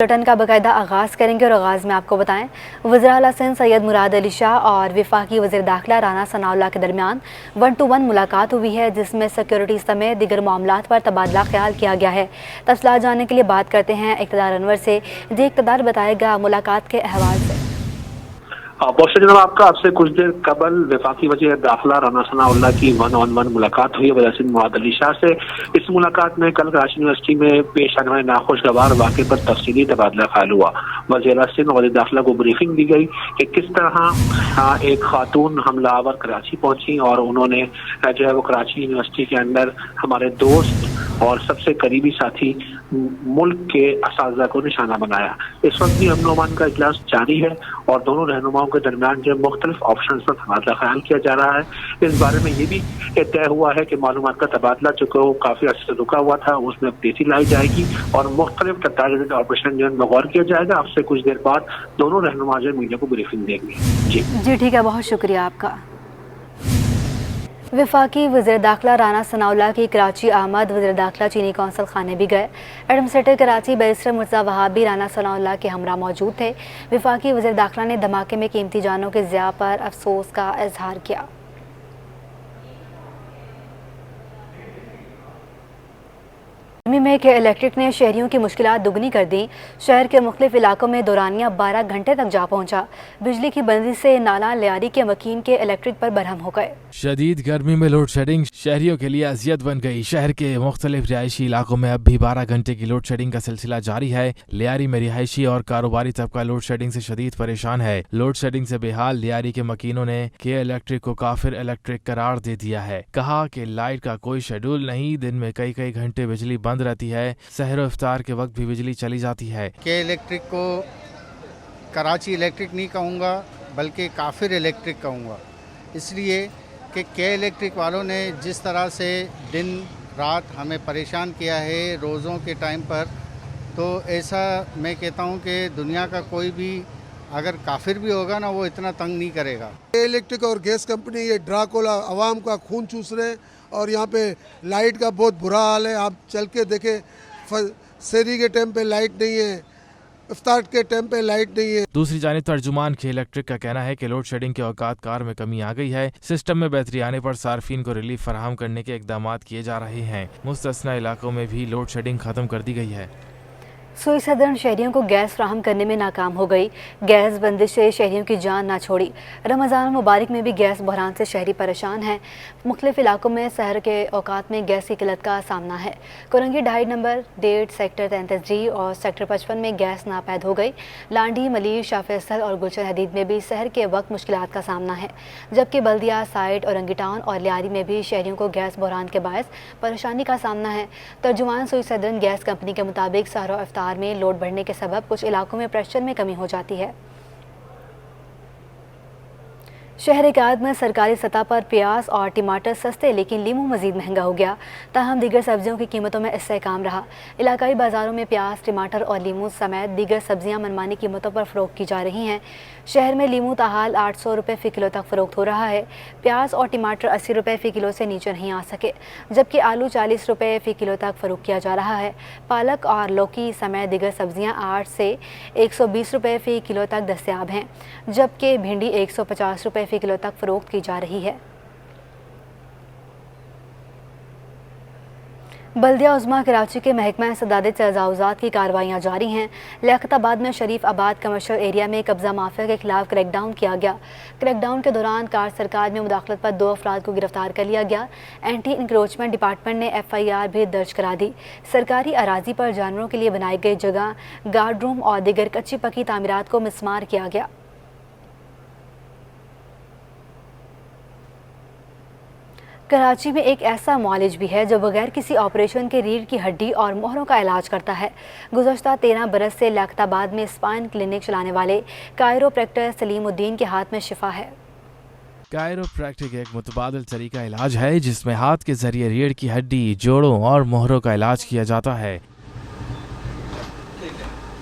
Bulletin का बाकायदा आगाज़ करेंगे और आगाज़ में आपको बताएं, वज़ीर आला सिंध सैयद मुराद अली शाह और वफाकी वज़ीर दाखिला राना सनाउल्लाह के दरमियान 1-to-1 मुलाकात हुई है, जिसमें सिक्योरिटी समेत दीगर मामलात पर तबादला ख्याल किया गया है। तफसीलात जानने के लिए बात करते हैं इक़्तिदार अनवर से। जी इक़्तिदार, बताएगा मुलाकात के अहवाल से। बहुत जनाब, आपका आपसे कुछ देर कबल वफाकी वज़ीर दाखिला राना सनाउल्लाह की 1-on-1 मुलाकात हुई वज़ीर सिंध मुराद अली शाह से। इस मुलाकात में कल कराची यूनिवर्सिटी में पेश आने वाले नाखुशगवार वाक़े पर तफसीली तबादला ख्याल हुआ। वज़ीर सिंध वज़ीर दाखिला को ब्रीफिंग दी गई कि किस तरह एक खातून हमलावर कराची पहुंची और उन्होंने जो है वो कराची यूनिवर्सिटी के अंदर हमारे दोस्त और सबसे करीबी साथी मुल्क के असातिज़ा को निशाना बनाया। इस वक्त भी अमन अमान का इजलास जारी है और दोनों रहनुमाओं के दरमियान जो मुख्तलिफ ऑप्शन पर तबादला ख्याल किया जा रहा है। इस बारे में ये भी तय हुआ है कि मालूमात का तबादला जो कि काफ़ी अर्से से रुका हुआ था उसमें तेजी लाई जाएगी और मुख्तलिफ टारगेटेड ऑपरेशन जो है गौर किया जाएगा। आपसे कुछ देर बाद दोनों रहनुमा जो मीडिया को ब्रीफिंग देंगे। जी ठीक है, बहुत शुक्रिया आपका। वफाकी वज़ीर दाखिला राना सनाउल्लाह की कराची आमद, वज़ीर दाखिला चीनी कौंसल खाने भी गए। एडमिनिस्ट्रेटर कराची बैरिस्टर मुर्तज़ा वहाब भी राना सनाउल्लाह के हमरा मौजूद थे। वफाकी वज़ीर दाखिला ने धमाके में कीमती जानों के ज़िया पर अफसोस का इजहार किया। गर्मी में के इलेक्ट्रिक ने शहरियों की मुश्किलात दुगनी कर दी। शहर के मुख्तलिफ इलाकों में दौरानिया 12 घंटे तक जा पहुंचा। बिजली की बंदी से नाला लियारी के मकीन के इलेक्ट्रिक पर बरहम हो गए। शदीद गर्मी में लोड शेडिंग शहरियों के लिए अजियत बन गई। शहर के मुख्तलिफ रिहायशी इलाकों में अब भी 12 घंटे की लोड शेडिंग का सिलसिला जारी है। लियारी में रिहायशी और कारोबारी तबका लोड शेडिंग से शदीद परेशान है। लोड शेडिंग से बेहाल लियारी के मकीनों ने के इलेक्ट्रिक को काफिर इलेक्ट्रिक करार दे दिया है। कहा कि लाइट का कोई शेड्यूल नहीं, दिन में कई घंटे बिजली बंद रहती है। सहर इफ्तार के वक्त भी बिजली चली जाती है। के इलेक्ट्रिक को कराची इलेक्ट्रिक नहीं कहूँगा बल्कि काफिर इलेक्ट्रिक कहूँगा, इसलिए कि के इलेक्ट्रिक वालों ने जिस तरह से दिन रात हमें परेशान किया है रोज़ों के टाइम पर, तो ऐसा मैं कहता हूँ कि दुनिया का कोई भी अगर काफिर भी होगा ना वो इतना तंग नहीं करेगा। के इलेक्ट्रिक और गैस कंपनी ये ड्राकोला आवाम का खून चूस रहे हैं और यहाँ पे लाइट का बहुत बुरा हाल है। आप चल के देखें, शहरी के टाइम पे लाइट नहीं है, इफ्तार के टाइम पे लाइट नहीं है। दूसरी जानिब तर्जुमान के इलेक्ट्रिक का कहना है कि लोड शेडिंग के औकात कार में कमी आ गई है। सिस्टम में बेहतरी आने पर सार्फिन को रिलीफ फराहम करने के इकदाम किए जा रहे हैं। मुस्तस्ना इलाकों में भी लोड शेडिंग खत्म कर दी गई है। सुई सदर शहरियों को गैस फ्राहम करने में नाकाम हो गई। गैस बंदिश से शहरियों की जान ना छोड़ी। रमज़ान मुबारक में भी गैस बहरान से शहरी परेशान हैं। मुख्तलिफ इलाकों में सहर के औकात में गैस की किल्लत का सामना है। कोरंगी 2.5 नंबर 1.5 सेक्टर 33G और सेक्टर 55 में गैस नापैद हो गई। लांडी, मलीर, शाह फैसल और गुलशन हदीद में भी सहर के वक्त मुश्किलात का सामना है, जबकि बल्दिया, साइड, औरंगी टाउन और लियारी में भी शहरियों को गैस बहरान के बायस परेशानी का सामना है। तर्जुमान सुई सदर गैस कंपनी के मुताबिक सहर इफ्तार में लोड बढ़ने के सबब कुछ इलाकों में प्रेशर में कमी हो जाती है। शहर कायद में सरकारी सतह पर प्याज और टमाटर सस्ते, लेकिन लीमू मजीद महंगा हो गया। ताहम दीगर सब्जियों की कीमतों में इस्तेहकाम रहा। इलाकाई बाजारों में प्याज, टमाटर और लीमू समेत दीगर सब्जियां मनमानी कीमतों पर फरोख्त की जा रही हैं। शहर में लीमू ताहाल 800 रुपये फ़ी किलो तक फ़रोख्त हो रहा है। प्याज और टमाटर 80 रुपये फ़ी किलो से नीचे नहीं आ सके, जबकि आलू 40 रुपये फ़ी किलो तक फ़रोख्त किया जा रहा है। पालक और लौकी समेत दीगर सब्जियां 8 से 120 रुपये फ़ी किलो तक दस्तयाब हैं, जबकि भिंडी 150 रुपये फ़ी किलो तक फरोख्त की जा रही है। बल्दिया उज़्मा कराची के महकमा सदादत तजावुज़ात की कार्रवाइयाँ जारी हैं। लियाकताबाद में शरीफ आबाद कमर्शियल एरिया में कब्जा माफिया के खिलाफ क्रैकडाउन किया गया। क्रैकडाउन के दौरान कार सरकार में मुदाखलत पर 2 अफराद को गिरफ्तार कर लिया गया। एंटी इंक्रोचमेंट डिपार्टमेंट ने FIR भी दर्ज करा दी। सरकारी अराजी पर जानवरों के लिए बनाई गई जगह, गार्ड रूम और दीगर कच्ची पक्की तामीरात को मिसमार किया गया। कराची में एक ऐसा मुआलिज भी है जो बगैर किसी ऑपरेशन के रीढ़ की हड्डी और मोहरों का इलाज करता है। गुज़श्ता 13 बरस से लियाकताबाद में स्पाइन क्लिनिक चलाने वाले कायरोप्रैक्टर सलीमुद्दीन के हाथ में शिफा है। कायरोप्रैक्टिक एक मुतबादिल तरीका इलाज है जिसमें हाथ के जरिए रीढ़ की हड्डी, जोड़ों और मोहरों का इलाज किया जाता है।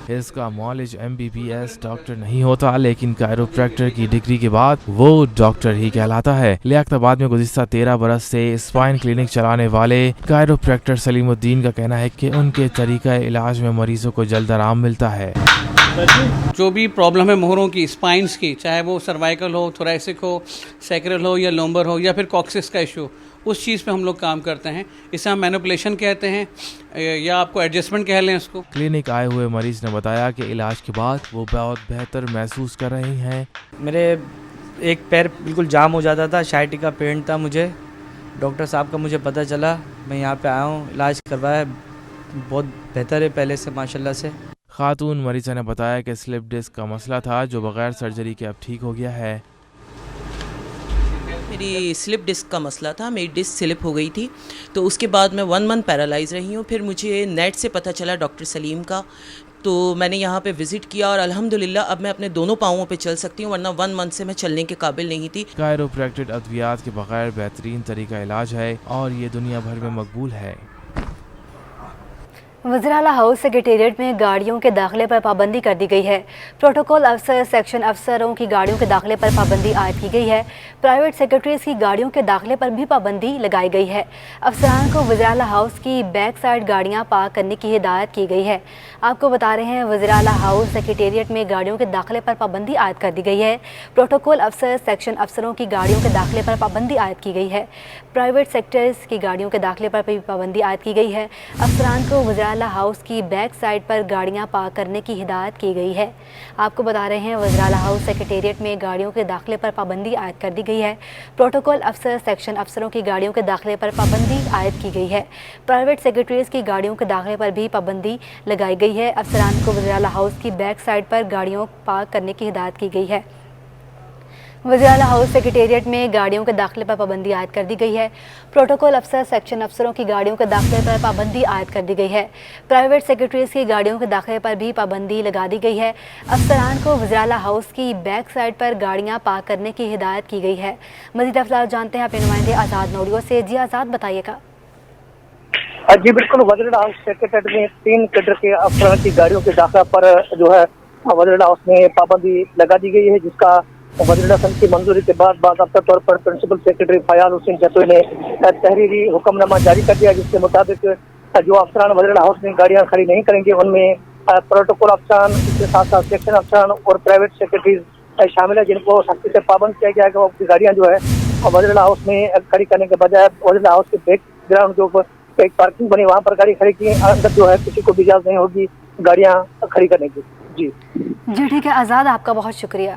اس کا معالج MBBS ڈاکٹر نہیں ہوتا، لیکن کائروپریکٹر کی ڈگری کے بعد وہ ڈاکٹر ہی کہلاتا ہے۔ لیاقت آباد میں گزشتہ 13 برس سے اسپائن کلینک چلانے والے کائروپریکٹر سلیم الدین کا کہنا ہے کہ ان کے طریقہ علاج میں مریضوں کو جلد آرام ملتا ہے۔ جو بھی پرابلم ہے مہروں کی، اسپائنس کی، چاہے وہ سروائکل ہو، تھوریسک ہو، سیکرل ہو یا لومبر ہو یا پھر کوکسس کا ایشو، اس چیز پہ ہم لوگ کام کرتے ہیں۔ اسے ہم مینوپولیشن کہتے ہیں یا آپ کو ایڈجسٹمنٹ کہہ لیں اس کو۔ کلینک آئے ہوئے مریض نے بتایا کہ علاج کے بعد وہ بہت بہتر محسوس کر رہی ہیں۔ میرے ایک پیر بالکل جام ہو جاتا تھا، شائٹی کا پین تھا مجھے، ڈاکٹر صاحب کا مجھے پتہ چلا، میں یہاں پہ آیا ہوں، علاج کروایا، بہت بہتر ہے پہلے سے ماشاءاللہ سے۔ خاتون مریضہ نے بتایا کہ سلپ ڈسک کا مسئلہ تھا جو بغیر سرجری کے اب ٹھیک ہو گیا ہے۔ میری سلپ ڈسک کا مسئلہ تھا، میری ڈسک سلپ ہو گئی تھی، تو اس کے بعد میں 1 منتھ پیرالائز رہی ہوں۔ پھر مجھے نیٹ سے پتہ چلا ڈاکٹر سلیم کا، تو میں نے یہاں پہ وزٹ کیا اور الحمدللہ اب میں اپنے دونوں پاؤں پہ چل سکتی ہوں، ورنہ 1 منتھ سے میں چلنے کے قابل نہیں تھی۔ کائروپریکٹڈ ادویات کے بغیر بہترین طریقہ علاج ہے اور یہ دنیا بھر میں مقبول ہے۔ وزیراعلیٰ ہاؤس سیکریٹریٹ میں گاڑیوں کے داخلے پر پابندی کر دی گئی ہے۔ پروٹوکول افسر، سیکشن افسروں کی گاڑیوں کے داخلے پر پابندی عائد کی گئی ہے۔ پرائیویٹ سیکریٹریز کی گاڑیوں کے داخلے پر بھی پابندی لگائی گئی ہے۔ افسران کو وزیراعلیٰ ہاؤس کی بیک سائڈ گاڑیاں پارک کرنے کی ہدایت کی گئی ہے۔ آپ کو بتا رہے ہیں وزیراعلیٰ ہاؤس سیکریٹریٹ میں گاڑیوں کے داخلے پر پابندی عائد کر دی گئی ہے۔ پروٹوکول افسر، سیکشن افسروں کی گاڑیوں کے داخلے پر پابندی عائد کی گئی ہے۔ پرائیویٹ سیکٹرز کی گاڑیوں کے داخلے پر بھی پابندی عائد کی گئی ہے۔ افسران کو وزیراعلیٰ ہاؤس کی بیک سائڈ پر گاڑیاں پارک کرنے کی ہدایت کی گئی ہے۔ آپ کو بتا رہے ہیں وزیراعلیٰ ہاؤس سیکریٹریٹ میں گاڑیوں کے داخلے پر پابندی عائد کر دی گئی ہے۔ پروٹوکول افسر، سیکشن افسروں کی گاڑیوں کے داخلے پر پابندی عائد کی گئی ہے۔ پرائیویٹ سیکریٹریز کی گاڑیوں کے داخلے پر بھی پابندی لگائی گئی ہے۔ افسران کو وزیراعلیٰ ہاؤس کی بیک سائڈ پر گاڑیوں پارک کرنے کی ہدایت کی گئی ہے۔ وزیراعلیٰ ہاؤس سیکریٹریٹ میں گاڑیوں کے داخلے پر پابندی عائد کر دی گئی ہے۔ پروٹوکول افسر، سیکشن افسروں کی گاڑیوں کے داخلے پر پابندی عائد کر دی گئی ہے۔ پرائیویٹ سیکریٹریز کی گاڑیوں کے داخلے پر بھی پابندی لگا دی گئی ہے۔ افسران کو وزیراعلیٰ ہاؤس کی بیک سائڈ پر گاڑیاں پارک کرنے کی ہدایت کی گئی ہے۔ مزید افصاح جانتے ہیں اپنے نمائندے آزاد نوریو سے۔ جی آزاد، بتائیے گا۔ جی بالکل، وزیراعلیٰ ہاؤس سیکریٹریٹ میں 3 کیڈر کے افسران کی گاڑیوں کے داخلہ پر جو ہے وزیراعلیٰ ہاؤس میں پابندی لگا دی گئی ہے، جس کا وزیراعلیٰ سنگھ کی منظوری کے بعد باضابطہ طور پر پرنسپل سیکریٹری فیاض حسین جتوئی نے تحریری حکم نامہ جاری کر دیا، جس کے مطابق جو افسران وزیراعلیٰ ہاؤس میں گاڑیاں کھڑی نہیں کریں گے ان میں پروٹوکول افسران، اس کے ساتھ ساتھ سیکشن افسران اور پرائیویٹ سیکریٹریز شامل ہے، جن کو سختی سے پابند کیا گیا ہے کہ وہ اپنی گاڑیاں جو ہے وزیراعلیٰ ہاؤس میں کھڑی کرنے کے بجائے وزیراعلیٰ ہاؤس کے بیک گراؤنڈ جو ایک پارکنگ بنی وہاں پر گاڑی کھڑی کی، اندر جو ہے کسی کو بھی اجازت نہیں ہوگی گاڑیاں کھڑی کرنے کی۔ جی ٹھیک ہے آزاد، آپ کا بہت شکریہ۔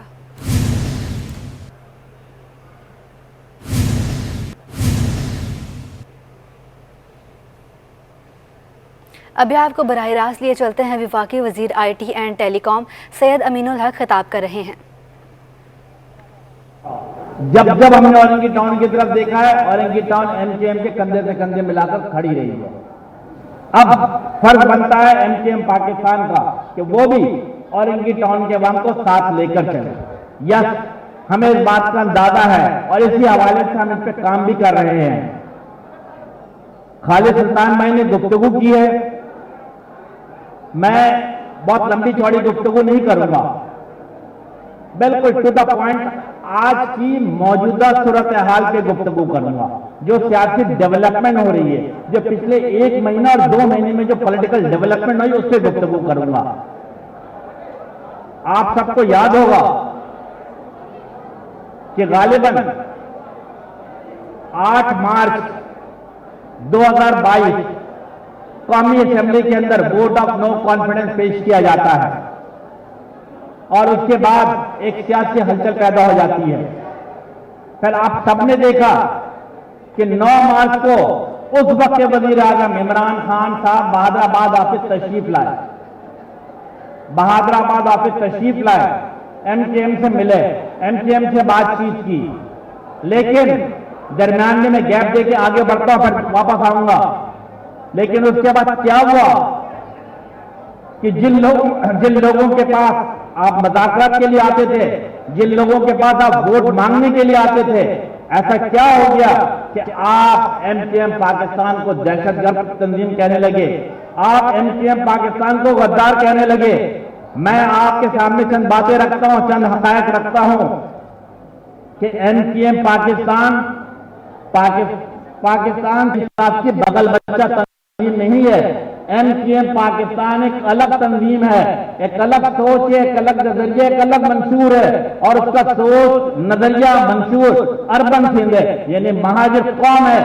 ابھی آپ کو براہ راست لیے چلتے ہیں، وفاقی وزیر IT اینڈ ٹیلی کام سید امین الحق خطاب کر رہے ہیں۔ جب ہم نے اورنگی ٹاؤن کی طرف دیکھا ہے، اورنگی ٹاؤن MKM کے کندھے سے کندھے ملا کر کھڑی رہی ہے۔ اب فرض بنتا ہے MKM پاکستان کا کہ وہ بھی اورنگی ٹاؤن کے عوام کو ساتھ لے کر چلے۔ یس، ہمیں اس بات کا اندازہ ہے اور اسی حوالے سے ہم اس پہ کام بھی کر رہے ہیں۔ خالد سلطان بھائی نے گفتگو کی ہے، میں بہت لمبی چوڑی گفتگو نہیں کروں گا، بالکل ٹو دا پوائنٹ آج کی موجودہ صورتحال پہ گفتگو کروں گا۔ جو سیاسی ڈیولپمنٹ ہو رہی ہے، جو پچھلے 1 مہینہ اور 2 مہینے میں جو پولیٹیکل ڈیولپمنٹ ہوئی، اس پہ گفتگو کروں گا۔ آپ سب کو یاد ہوگا کہ غالباً 8 مارچ 2022 قومی اسمبلی کے اندر ووٹ آف نو کانفیڈنس پیش کیا جاتا ہے اور اس کے بعد ایک سیاسی ہلچل پیدا ہو جاتی ہے۔ پھر آپ سب نے دیکھا کہ 9 مارچ کو اس وقت کے وزیر اعظم عمران خان صاحب بہادر آباد آفس تشریف لائے، MKM سے ملے، MKM سے بات چیت کی، لیکن درمیان میں گیپ دے کے آگے بڑھتا ہوں، پھر واپس آؤں گا۔ لیکن اس کے بعد کیا ہوا کہ جن لوگوں کے پاس آپ مذاکرات کے لیے آتے تھے، جن لوگوں کے پاس آپ ووٹ مانگنے کے لیے آتے تھے، ایسا کیا ہو گیا کہ آپ MKM پاکستان کو دہشت گرد تنظیم کہنے لگے، आप MCM पाकिस्तान को गद्दार कहने लगे। मैं आपके सामने चंद बातें रखता हूं, चंद हकायक रखता हूं कि MCM पाकिस्तान की बगल बच्चा तंजीम नहीं है। MCM पाकिस्तान एक अलग तंजीम है, एक अलग सोच है, एक अलग नजरिया, एक अलग मंशूर है, और उसका सोच नजरिया मंशूर अर्बन सिंध है, यानी महाजिर कौम है,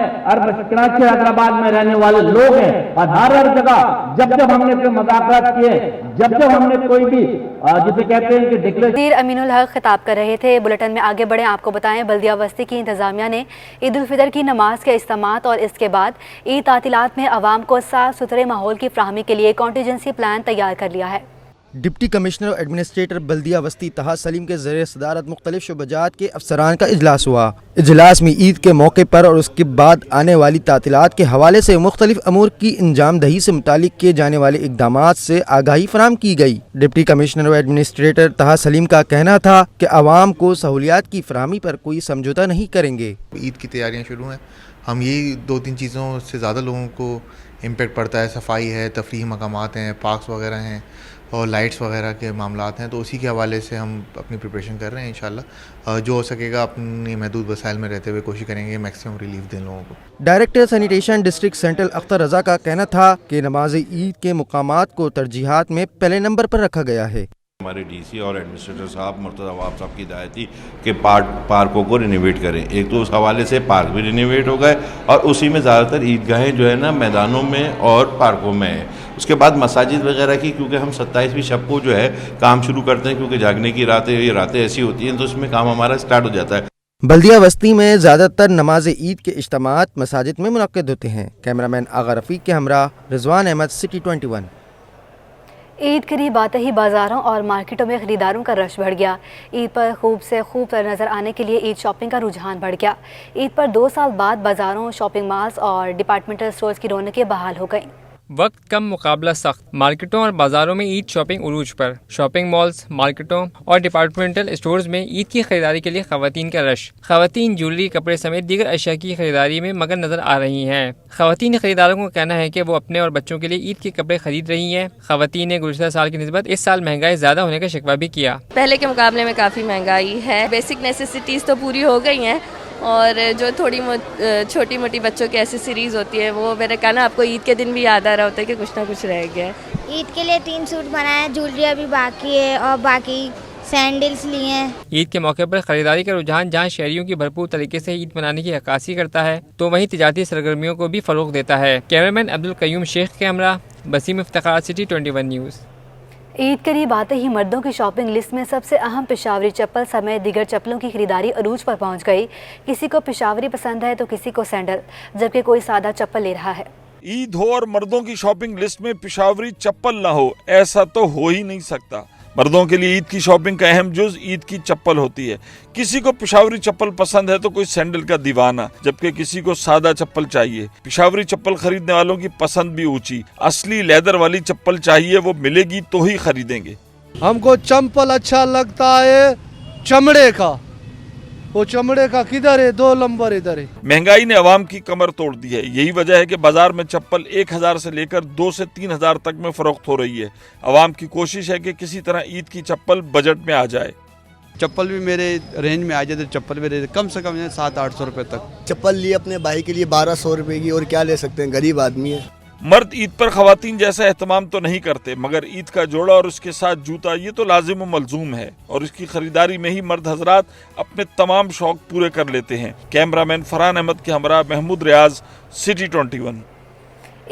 कराची हैदराबाद में रहने वाले लोग हैं। और हर जगह जब जब हमने कोई मुज़ाकरात किए, जब जब हमने कोई भी जिसे कहते हैं कि वज़ीर अमीनुल हक खिताब कर रहे थे। बुलेटिन में आगे बढ़े, आपको बताएं बल्दिया बस्ती की इंतजामिया ने ईद उल फितर की नमाज के इज्तिमात और इसके बाद ईद तातीलात में आवाम को साफ सुथरे माहौल की फराहमी के लिए कॉन्टीजेंसी प्लान तैयार कर लिया है। डिप्टी कमिश्नर और एडमिनिस्ट्रेटर बल्दिया वस्ती तहा सलीम के ज़रिए सदारत मुख्तलिफ शुबजात के अफसरान का इजलास हुआ। इजलास में ईद के मौके पर और उसके बाद आने वाली तातीलात के हवाले से मुख्तलिफ अमूर की इंजाम दही से मुतालिक किए जाने वाले इक़दामात से आगाही फराहम की गई। डिप्टी कमिश्नर और एडमिनिस्ट्रेटर तहा सलीम का कहना था कि आवाम को सहूलियात की फराहमी पर कोई समझौता नहीं करेंगे। ईद की तैयारियाँ शुरू हैं, हम यही 2-3 चीज़ों से ज़्यादा लोगों को इम्पेक्ट पड़ता है। सफाई है, तफरीही मकामात हैं, पार्क्स वगैरह हैं और लाइट्स वगैरह के मामलात हैं, तो उसी के हवाले से हम अपनी प्रिपरेशन कर रहे हैं। इंशाल्लाह जो हो सकेगा अपनी महदूद वसाइल में रहते हुए कोशिश करेंगे मैक्सिमम रिलीफ दें लोगों को। Director sanitation district central Akhtar Raza का कहना था कि नमाज ईद के मुकामात को तरजीहात में पहले नंबर पर रखा गया है। हमारे डीसी और एडमिनिस्ट्रेटर साहब मुर्तज़ा अवाब साहब की हिदायत थी कि पार्कों को रिनोवेट करें। एक तो उस हवाले से पार्क भी रिनोवेट हो गए और उसी में ज़्यादातर ईदगाहें जो है ना मैदानों में और पार्कों में है। उसके बाद मसाजिद वगैरह की, क्योंकि हम 27वीं शब को जो है काम शुरू करते हैं, क्योंकि जागने की ये रातें ऐसी होती हैं तो उसमें काम हमारा स्टार्ट हो जाता है। बल्दिया बस्ती में ज़्यादातर नमाज ईद के इज्तिमात मसाजिद में मुनक्किद होते हैं। कैमरामैन आगा रफ़ीक के हमरा रिजवान अहमद, सिटी 21। ईद करीब आते ही बाज़ारों और मार्केटों में ख़रीदारों का रश बढ़ गया। ईद पर खूब से खूब नज़र आने के लिए ईद शॉपिंग का रुझान बढ़ गया। ईद पर 2 साल बाद बाज़ारों, शॉपिंग मॉल्स और डिपार्टमेंटल स्टोर्स की रौनकें बहाल हो गईं। वक्त कम मुकाबला सख्त, मार्केटों और बाज़ारों में ईद शॉपिंग उरूज पर। शॉपिंग मॉल्स, मार्केटों और डिपार्टमेंटल स्टोर्स में ईद की खरीदारी के लिए ख़वातीन का रश। ख़वातीन ज्वेलरी, कपड़े समेत दीगर अशिया की खरीदारी में मगन नज़र आ रही हैं। ख़वातीन खरीदारों का कहना है कि वो अपने और बच्चों के लिए ईद के कपड़े खरीद रही हैं। ख़वातीन ने गुज़श्ता साल की निस्बत इस साल महंगाई ज़्यादा होने का शिकवा भी किया। पहले के मुकाबले में काफ़ी महंगाई है। बेसिक नेसेसिटीज़ तो पूरी हो गई हैं और जो छोटी मोटी बच्चों की एसेसरीज़ होती है वो मेरे कहना आपको ईद के दिन भी याद आ रहा होता है कि कुछ ना कुछ रह गया है। ईद के लिए 3 सूट बनाए, ज्वेलरी अभी बाकी है और बाकी सैंडल्स लिए हैं। ईद के मौके पर खरीदारी का रुझान जहां शहरियों की भरपूर तरीके से ईद मनाने की अक्कासी करता है तो वहीं तिजारती सरगर्मियों को भी फरोग देता है। कैमरामैन अब्दुल कयूम शेख के हमरा, बसीम इफ्तिखार, सिटी 21 न्यूज़। ईद करीब आते ही मर्दों की शॉपिंग लिस्ट में सबसे अहम पेशावरी चप्पल समेत दीगर चप्पलों की खरीदारी अरूज पर पहुंच गई। किसी को पेशावरी पसंद है तो किसी को सैंडल, जबकि कोई सादा चप्पल ले रहा है। ईद हो और मर्दों की शॉपिंग लिस्ट में पेशावरी चप्पल ना हो, ऐसा तो हो ही नहीं सकता। मर्दों के लिए ईद की शॉपिंग का अहम जुज ईद की चप्पल होती है। किसी को पेशावरी चप्पल पसंद है तो कोई सैंडल का दीवाना, जबकि किसी को सादा चप्पल चाहिए। पेशावरी चप्पल खरीदने वालों की पसंद भी ऊंची, असली लेदर वाली चप्पल चाहिए, वो मिलेगी तो ही खरीदेंगे। हमको चप्पल अच्छा लगता है चमड़े का, वो चमड़े का किधर है, 2 नंबर इधर है। महंगाई ने अवाम की कमर तोड़ दी है। यही वजह है कि बाजार में चप्पल 1000 से लेकर 2 से 3000 तक में फरोख्त हो रही है। अवाम की कोशिश है कि किसी तरह ईद की चप्पल बजट में आ जाए। चप्पल भी मेरे रेंज में आ जाए तो चप्पल मेरे कम से कम 700-800 रुपए तक। चप्पल ली अपने भाई के लिए 1200 रुपए की, और क्या ले सकते हैं, गरीब आदमी है। मर्द ईद पर खवातीन जैसा एहतमाम तो नहीं करते, मगर ईद का जोड़ा और उसके साथ जूता ये तो लाजिम व मलजूम है और इसकी खरीदारी में ही मर्द हजरात अपने तमाम शौक पूरे कर लेते हैं। कैमरामैन फरहान अहमद के हमरा महमूद रियाज, सिटी 21।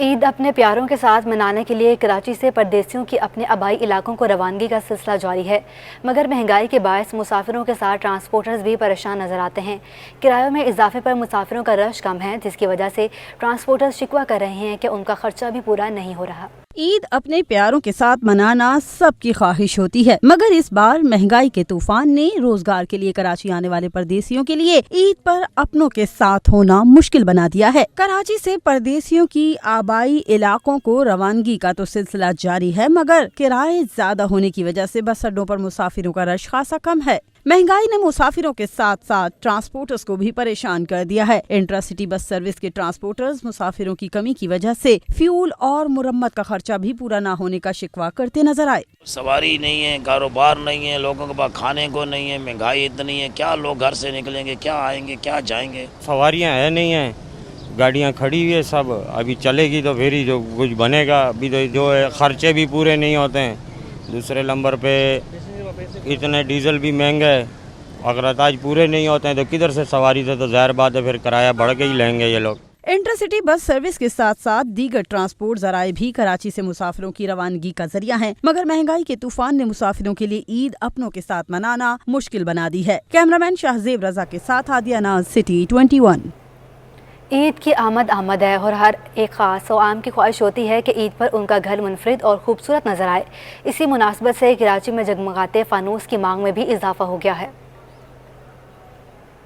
ईद अपने प्यारों के साथ मनाने के लिए कराची से परदेसियों की अपने आबाई इलाकों को रवानगी का सिलसिला जारी है, मगर महंगाई के बायस मुसाफिरों के साथ ट्रांसपोर्टर्स भी परेशान नजर आते हैं। किरायों में इजाफे पर मुसाफिरों का रश कम है, जिसकी वजह से ट्रांसपोर्टर्स शिकवा कर रहे हैं कि उनका खर्चा भी पूरा नहीं हो रहा। ईद अपने प्यारों के साथ मनाना सबकी ख्वाहिश होती है, मगर इस बार महंगाई के तूफान ने रोजगार के लिए कराची आने वाले परदेसियों के लिए ईद पर अपनों के साथ होना मुश्किल बना दिया है। कराची से परदेसियों की आबाई इलाकों को रवानगी का तो सिलसिला जारी है, मगर किराए ज्यादा होने की वजह से बस अड्डों पर मुसाफिरों का रश खासा कम है। महंगाई ने मुसाफिरों के साथ साथ ट्रांसपोर्टर्स को भी परेशान कर दिया है। इंट्रासिटी बस सर्विस के ट्रांसपोर्टर्स मुसाफिरों की कमी की वजह से फ्यूल और मुरम्मत का खर्चा भी पूरा न होने का शिकवा करते नजर आए। सवारी नहीं है, कारोबार नहीं है, लोगों के पास खाने को नहीं है, महंगाई इतनी है, क्या लोग घर से निकलेंगे, क्या आएंगे, क्या जाएंगे। सवारियां है नहीं है, गाड़ियां खड़ी हुई है, सब अभी चलेगी तो फिर ही जो कुछ बनेगा। अभी तो जो है खर्चे भी पूरे नहीं होते हैं। दूसरे नंबर पे इतने डीजल भी महंगा है, अखराज पूरे नहीं होते हैं तो किधर से सवारी से तो ज़ाहिर बात है फिर किराया बढ़ के ही लेंगे ये लोग। इंटरसिटी बस सर्विस के साथ साथ दीगर ट्रांसपोर्ट जराए भी कराची से मुसाफिरों की रवानगी का जरिया हैं, मगर महंगाई के तूफान ने मुसाफिरों के लिए ईद अपनों के साथ मनाना मुश्किल बना दी है। कैमरामैन शाहजेब रजा के साथ हादिया नाज, सिटी 21। ईद की आमद है और हर एक ख़ास और आम की ख्वाहिश होती है कि ईद पर उनका घर मुनफरिद और खूबसूरत नजर आए। इसी मुनासबत से कराची में जगमगाते फानूस की मांग में भी इजाफा हो गया है।